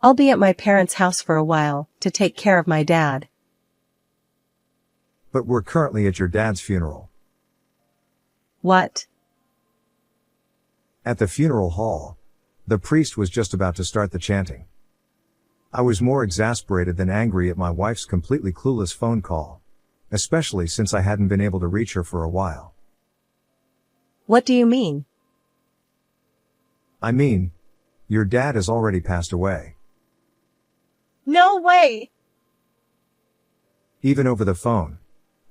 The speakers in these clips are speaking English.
I'll be at my parents' house for a while, to take care of my dad. But we're currently at your dad's funeral. What? At the funeral hall, the priest was just about to start the chanting. I was more exasperated than angry at my wife's completely clueless phone call, especially since I hadn't been able to reach her for a while. What do you mean? I mean, your dad has already passed away. No way! Even over the phone,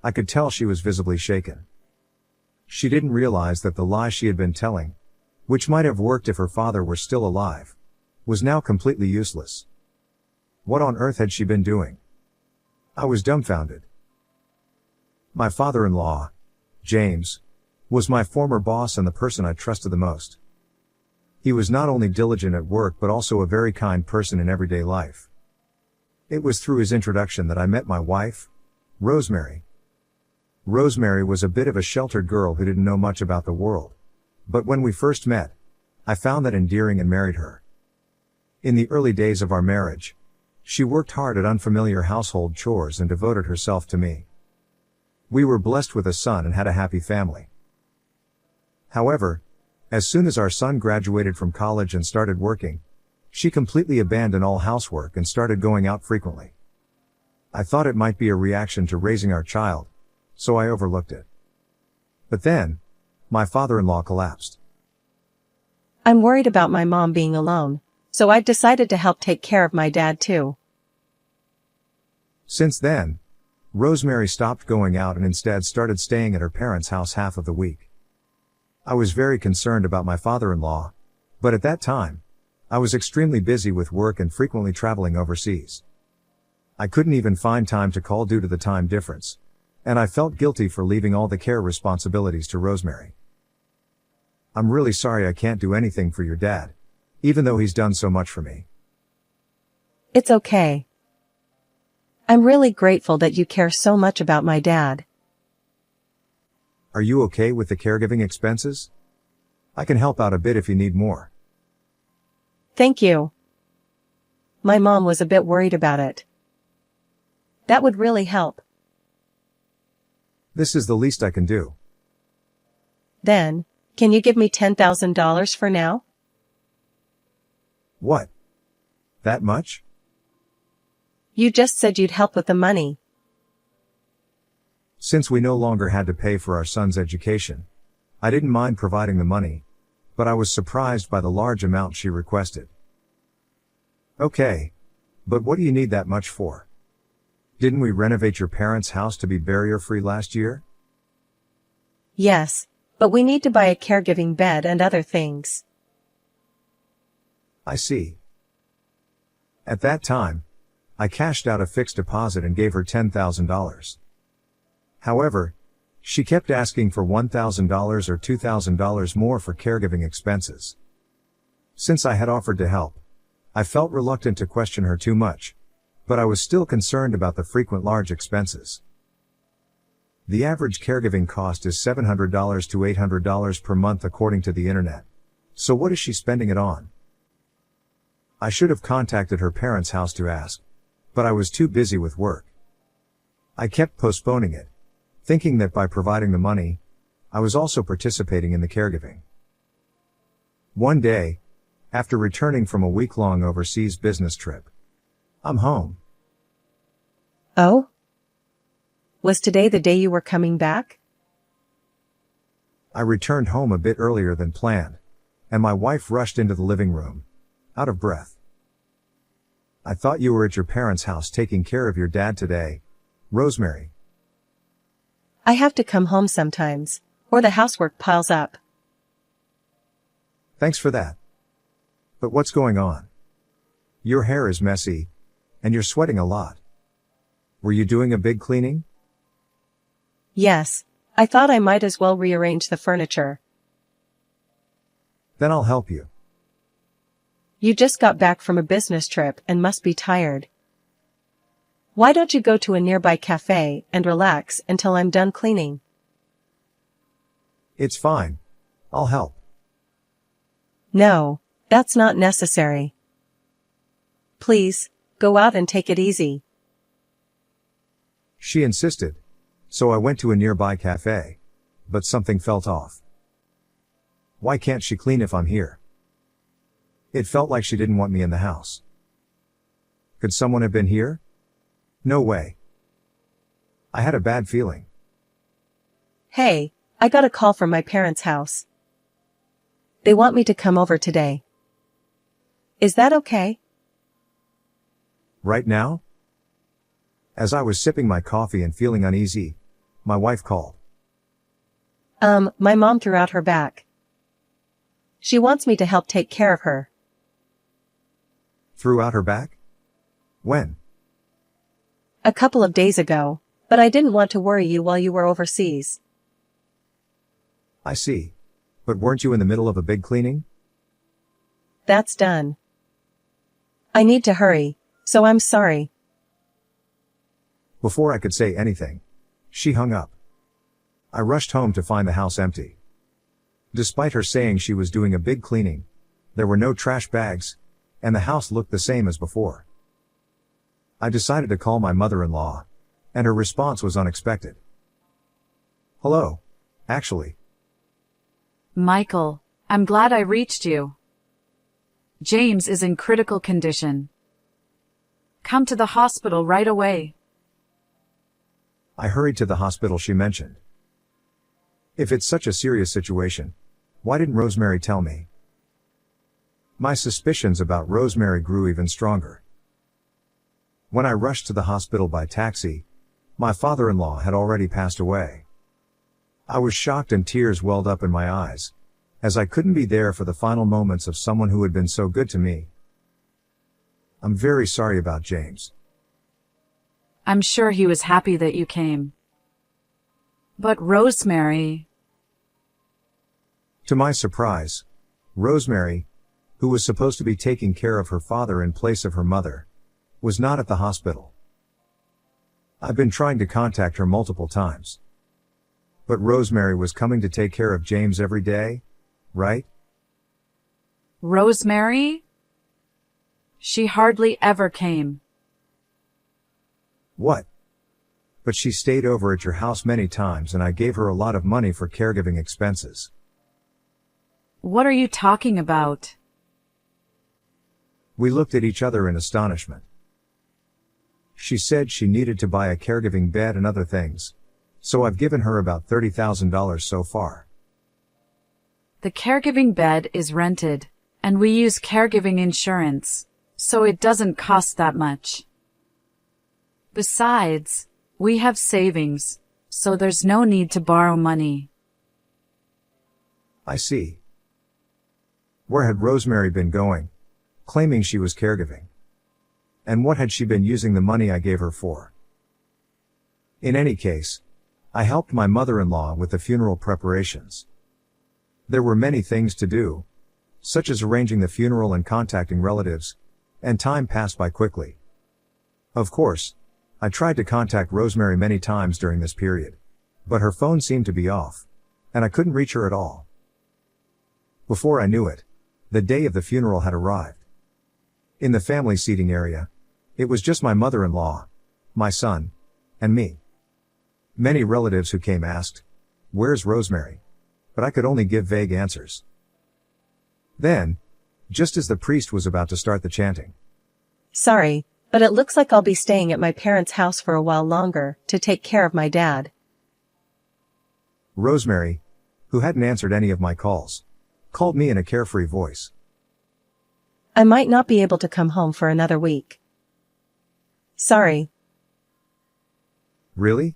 I could tell she was visibly shaken. She didn't realize that the lie she had been telling, which might have worked if her father were still alive, was now completely useless. What on earth had she been doing? I was dumbfounded. My father-in-law, James, was my former boss and the person I trusted the most. He was not only diligent at work but also a very kind person in everyday life. It was through his introduction that I met my wife, Rosemary. Rosemary was a bit of a sheltered girl who didn't know much about the world, but when we first met, I found that endearing and married her. In the early days of our marriage, she worked hard at unfamiliar household chores and devoted herself to me. We were blessed with a son and had a happy family. However, as soon as our son graduated from college and started working, she completely abandoned all housework and started going out frequently. I thought it might be a reaction to raising our child, so I overlooked it. But then, my father-in-law collapsed. I'm worried about my mom being alone, so I've decided to help take care of my dad too. Since then, Rosemary stopped going out and instead started staying at her parents' house half of the week. I was very concerned about my father-in-law, but at that time, I was extremely busy with work and frequently traveling overseas. I couldn't even find time to call due to the time difference, and I felt guilty for leaving all the care responsibilities to Rosemary. I'm really sorry I can't do anything for your dad, even though he's done so much for me. It's okay. I'm really grateful that you care so much about my dad. Are you okay with the caregiving expenses? I can help out a bit if you need more. Thank you. My mom was a bit worried about it. That would really help. This is the least I can do. Then, can you give me $10,000 for now? What? That much? You just said you'd help with the money. Since we no longer had to pay for our son's education, I didn't mind providing the money, but I was surprised by the large amount she requested. Okay, but what do you need that much for? Didn't we renovate your parents' house to be barrier-free last year? Yes, but we need to buy a caregiving bed and other things. I see. At that time, I cashed out a fixed deposit and gave her $10,000. However, she kept asking for $1,000 or $2,000 more for caregiving expenses. Since I had offered to help, I felt reluctant to question her too much, but I was still concerned about the frequent large expenses. The average caregiving cost is $700 to $800 per month according to the internet. So what is she spending it on? I should have contacted her parents' house to ask, but I was too busy with work. I kept postponing it, thinking that by providing the money, I was also participating in the caregiving. One day, after returning from a week-long overseas business trip, I'm home. Oh? Was today the day you were coming back? I returned home a bit earlier than planned, and my wife rushed into the living room, out of breath. I thought you were at your parents' house taking care of your dad today, Rosemary. I have to come home sometimes, or the housework piles up. Thanks for that. But what's going on? Your hair is messy, and you're sweating a lot. Were you doing a big cleaning? Yes, I thought I might as well rearrange the furniture. Then I'll help you. You just got back from a business trip and must be tired. Why don't you go to a nearby cafe and relax until I'm done cleaning? It's fine. I'll help. No, that's not necessary. Please, go out and take it easy. She insisted, so I went to a nearby cafe. But something felt off. Why can't she clean if I'm here? It felt like she didn't want me in the house. Could someone have been here? No way. I had a bad feeling. Hey, I got a call from my parents' house. They want me to come over today. Is that okay? Right now? As I was sipping my coffee and feeling uneasy, my wife called. My mom threw out her back. She wants me to help take care of her. Threw out her back? When? A couple of days ago, but I didn't want to worry you while you were overseas. I see. But weren't you in the middle of a big cleaning? That's done. I need to hurry, so I'm sorry. Before I could say anything, she hung up. I rushed home to find the house empty. Despite her saying she was doing a big cleaning, there were no trash bags, and the house looked the same as before. I decided to call my mother-in-law, and her response was unexpected. Hello, actually. Michael, I'm glad I reached you. James is in critical condition. Come to the hospital right away. I hurried to the hospital she mentioned. If it's such a serious situation, why didn't Rosemary tell me? My suspicions about Rosemary grew even stronger. When I rushed to the hospital by taxi, my father-in-law had already passed away. I was shocked and tears welled up in my eyes, as I couldn't be there for the final moments of someone who had been so good to me. I'm very sorry about James. I'm sure he was happy that you came. But Rosemary... To my surprise, Rosemary, who was supposed to be taking care of her father in place of her mother, was not at the hospital. I've been trying to contact her multiple times. But Rosemary was coming to take care of James every day, right? Rosemary? She hardly ever came. What? But she stayed over at your house many times and I gave her a lot of money for caregiving expenses. What are you talking about? We looked at each other in astonishment. She said she needed to buy a caregiving bed and other things, so I've given her about $30,000 so far. The caregiving bed is rented, and we use caregiving insurance, so it doesn't cost that much. Besides, we have savings, so there's no need to borrow money. I see. Where had Rosemary been going, claiming she was caregiving? And what had she been using the money I gave her for? In any case, I helped my mother-in-law with the funeral preparations. There were many things to do, such as arranging the funeral and contacting relatives, and time passed by quickly. Of course, I tried to contact Rosemary many times during this period, but her phone seemed to be off, and I couldn't reach her at all. Before I knew it, the day of the funeral had arrived. In the family seating area, it was just my mother-in-law, my son, and me. Many relatives who came asked, "Where's Rosemary?" But I could only give vague answers. Then, just as the priest was about to start the chanting, Sorry, but it looks like I'll be staying at my parents' house for a while longer to take care of my dad. Rosemary, who hadn't answered any of my calls, called me in a carefree voice. I might not be able to come home for another week. Sorry. Really?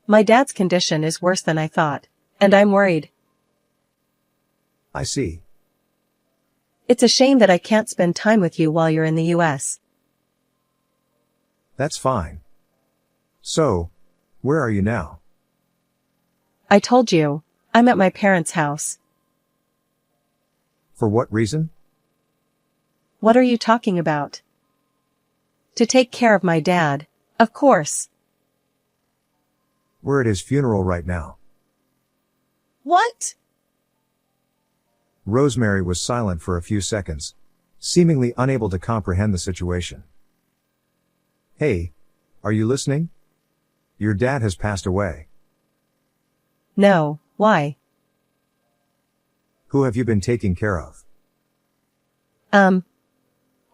My dad's condition is worse than I thought, and I'm worried. I see. It's a shame that I can't spend time with you while you're in the US. That's fine. So, where are you now? I told you, I'm at my parents' house. For what reason? What are you talking about? To take care of my dad, of course. We're at his funeral right now. What? Rosemary was silent for a few seconds, seemingly unable to comprehend the situation. Hey, are you listening? Your dad has passed away. No, why? Who have you been taking care of?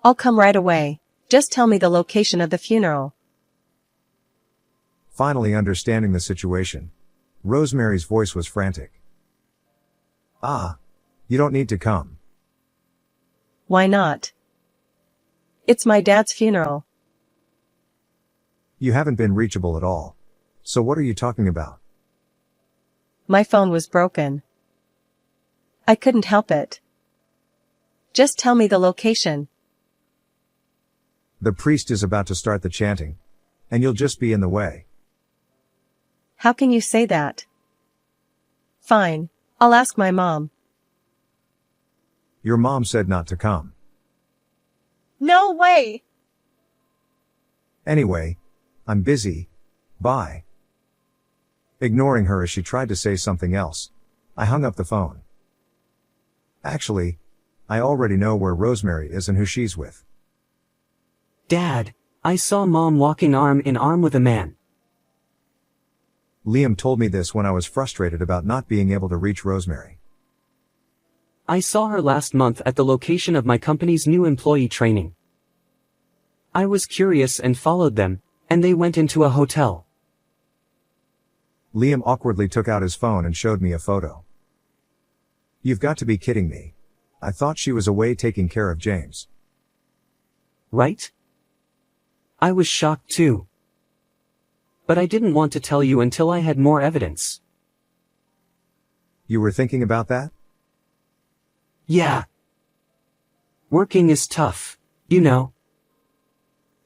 I'll come right away. Just tell me the location of the funeral. Finally understanding the situation, Rosemary's voice was frantic. Ah, you don't need to come. Why not? It's my dad's funeral. You haven't been reachable at all. So what are you talking about? My phone was broken. I couldn't help it. Just tell me the location. The priest is about to start the chanting, and you'll just be in the way. How can you say that? Fine, I'll ask my mom. Your mom said not to come. No way! Anyway, I'm busy. Bye. Ignoring her as she tried to say something else, I hung up the phone. Actually, I already know where Rosemary is and who she's with. Dad, I saw Mom walking arm in arm with a man. Liam told me this when I was frustrated about not being able to reach Rosemary. I saw her last month at the location of my company's new employee training. I was curious and followed them, and they went into a hotel. Liam awkwardly took out his phone and showed me a photo. You've got to be kidding me. I thought she was away taking care of James. Right? I was shocked too. But I didn't want to tell you until I had more evidence. You were thinking about that? Yeah. Working is tough, you know.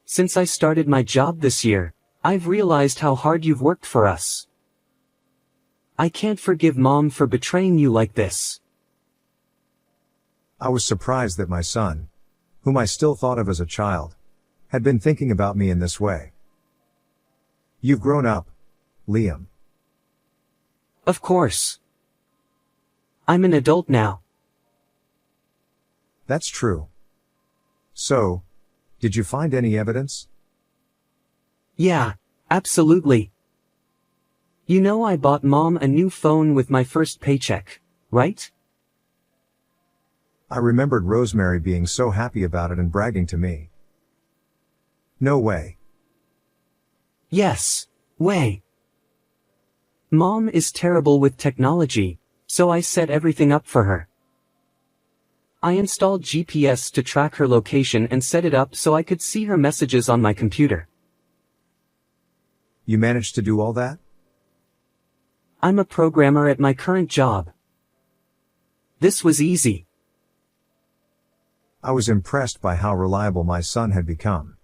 Since I started my job this year, I've realized how hard you've worked for us. I can't forgive Mom for betraying you like this. I was surprised that my son, whom I still thought of as a child, had been thinking about me in this way. You've grown up, Liam. Of course. I'm an adult now. That's true. So, did you find any evidence? Yeah, absolutely. You know I bought Mom a new phone with my first paycheck, right? I remembered Rosemary being so happy about it and bragging to me. No way. Yes, way. Mom is terrible with technology, so I set everything up for her. I installed GPS to track her location and set it up so I could see her messages on my computer. You managed to do all that? I'm a programmer at my current job. This was easy. I was impressed by how reliable my son had become.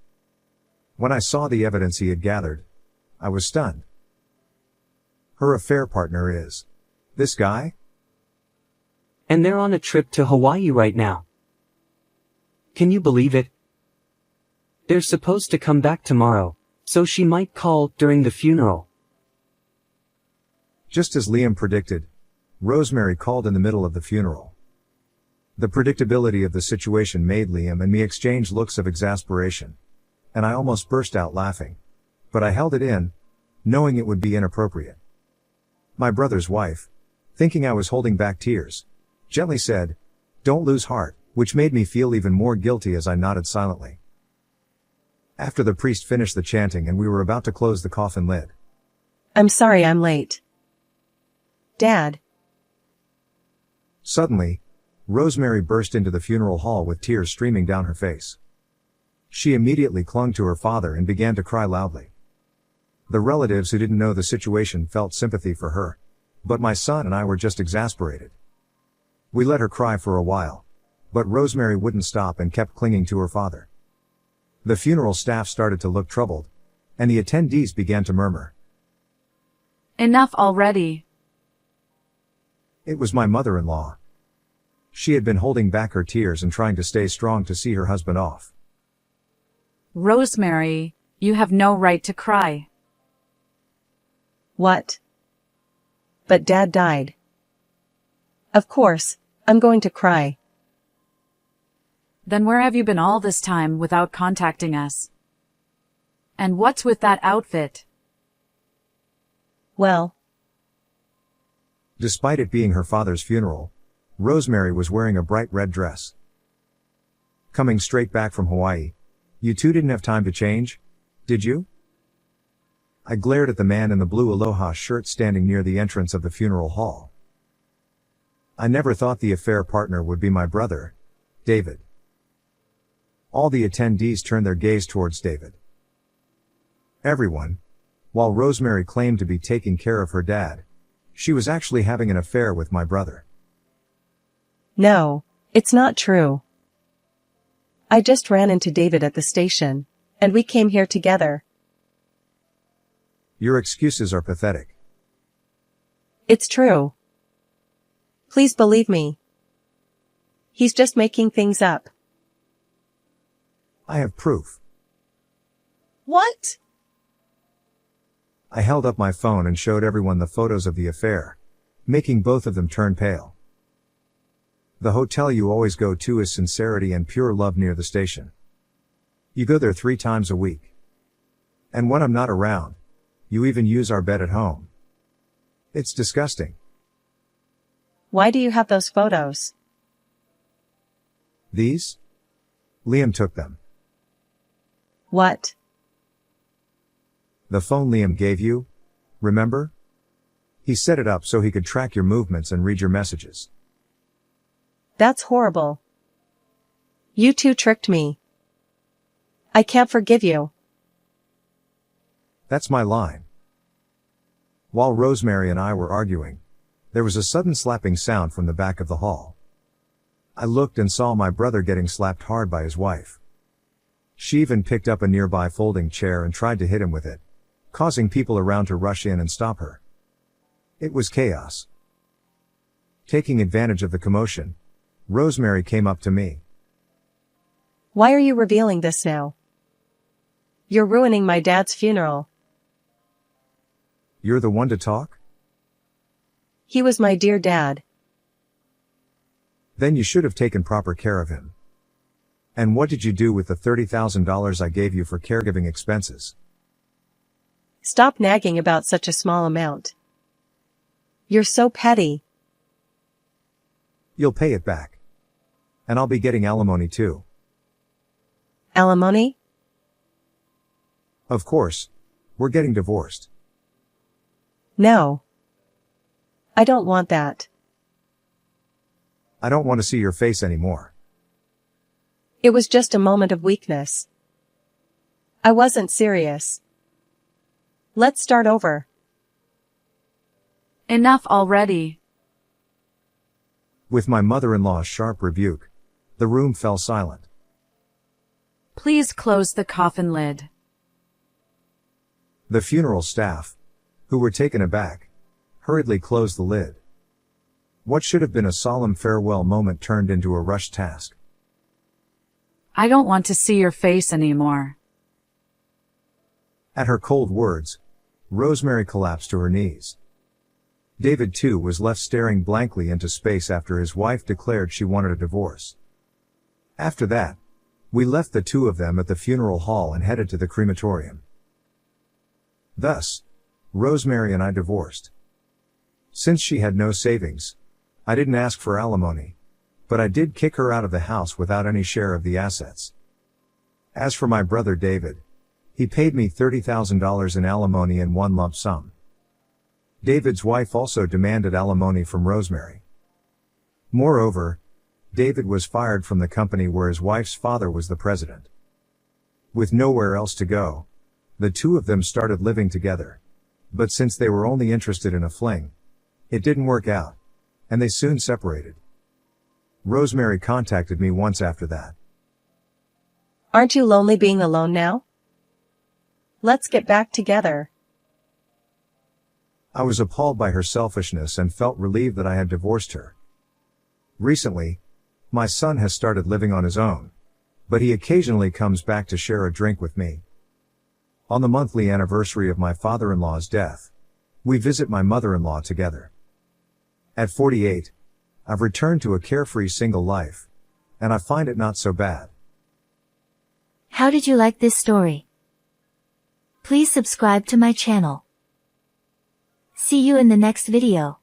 When I saw the evidence he had gathered, I was stunned. Her affair partner is this guy? And they're on a trip to Hawaii right now. Can you believe it? They're supposed to come back tomorrow, so she might call during the funeral. Just as Liam predicted, Rosemary called in the middle of the funeral. The predictability of the situation made Liam and me exchange looks of exasperation, and I almost burst out laughing. But I held it in, knowing it would be inappropriate. My brother's wife, thinking I was holding back tears, gently said, "Don't lose heart," which made me feel even more guilty as I nodded silently. After the priest finished the chanting and we were about to close the coffin lid. I'm sorry I'm late. Dad. Suddenly, Rosemary burst into the funeral hall with tears streaming down her face. She immediately clung to her father and began to cry loudly. The relatives who didn't know the situation felt sympathy for her, but my son and I were just exasperated. We let her cry for a while, but Rosemary wouldn't stop and kept clinging to her father. The funeral staff started to look troubled, and the attendees began to murmur. Enough already. It was my mother-in-law. She had been holding back her tears and trying to stay strong to see her husband off. Rosemary, you have no right to cry. What? But Dad died. Of course, I'm going to cry. Then where have you been all this time without contacting us? And what's with that outfit? Well, Despite it being her father's funeral, Rosemary was wearing a bright red dress. Coming straight back from Hawaii, you two didn't have time to change, did you? I glared at the man in the blue Aloha shirt standing near the entrance of the funeral hall. I never thought the affair partner would be my brother, David. All the attendees turned their gaze towards David. Everyone, while Rosemary claimed to be taking care of her dad, she was actually having an affair with my brother. no, it's not true. I just ran into David at the station, and we came here together. Your excuses are pathetic. It's true. Please believe me. He's just making things up. I have proof. What? I held up my phone and showed everyone the photos of the affair, making both of them turn pale. The hotel you always go to is Sincerity and Pure Love near the station. You go there 3 times a week. And when I'm not around, you even use our bed at home. It's disgusting. Why do you have those photos? These? Liam took them. What? The phone Liam gave you, remember? He set it up so he could track your movements and read your messages. That's horrible. You two tricked me. I can't forgive you. That's my line. While Rosemary and I were arguing, there was a sudden slapping sound from the back of the hall. I looked and saw my brother getting slapped hard by his wife. She even picked up a nearby folding chair and tried to hit him with it, causing people around to rush in and stop her. It was chaos. Taking advantage of the commotion, Rosemary came up to me. Why are you revealing this now? You're ruining my dad's funeral. You're the one to talk? He was my dear dad. Then you should have taken proper care of him. And what did you do with the $30,000 I gave you for caregiving expenses? Stop nagging about such a small amount. You're so petty. You'll pay it back. And I'll be getting alimony too. Alimony? Of course. We're getting divorced. No. I don't want that. I don't want to see your face anymore. It was just a moment of weakness. I wasn't serious. Let's start over. Enough already. With my mother-in-law's sharp rebuke, the room fell silent. Please close the coffin lid. The funeral staff, who were taken aback, hurriedly closed the lid. What should have been a solemn farewell moment turned into a rushed task. I don't want to see your face anymore. At her cold words, Rosemary collapsed to her knees. David too was left staring blankly into space after his wife declared she wanted a divorce. After that, we left the two of them at the funeral hall and headed to the crematorium. Thus, Rosemary and I divorced. Since she had no savings, I didn't ask for alimony, but I did kick her out of the house without any share of the assets. As for my brother David, he paid me $30,000 in alimony in one lump sum. David's wife also demanded alimony from Rosemary. Moreover, David was fired from the company where his wife's father was the president. With nowhere else to go, the two of them started living together. But since they were only interested in a fling, it didn't work out, and they soon separated. Rosemary contacted me once after that. Aren't you lonely being alone now? Let's get back together. I was appalled by her selfishness and felt relieved that I had divorced her. Recently, my son has started living on his own, but he occasionally comes back to share a drink with me. On the monthly anniversary of my father-in-law's death, we visit my mother-in-law together. At 48, I've returned to a carefree single life, and I find it not so bad. How did you like this story? Please subscribe to my channel. See you in the next video.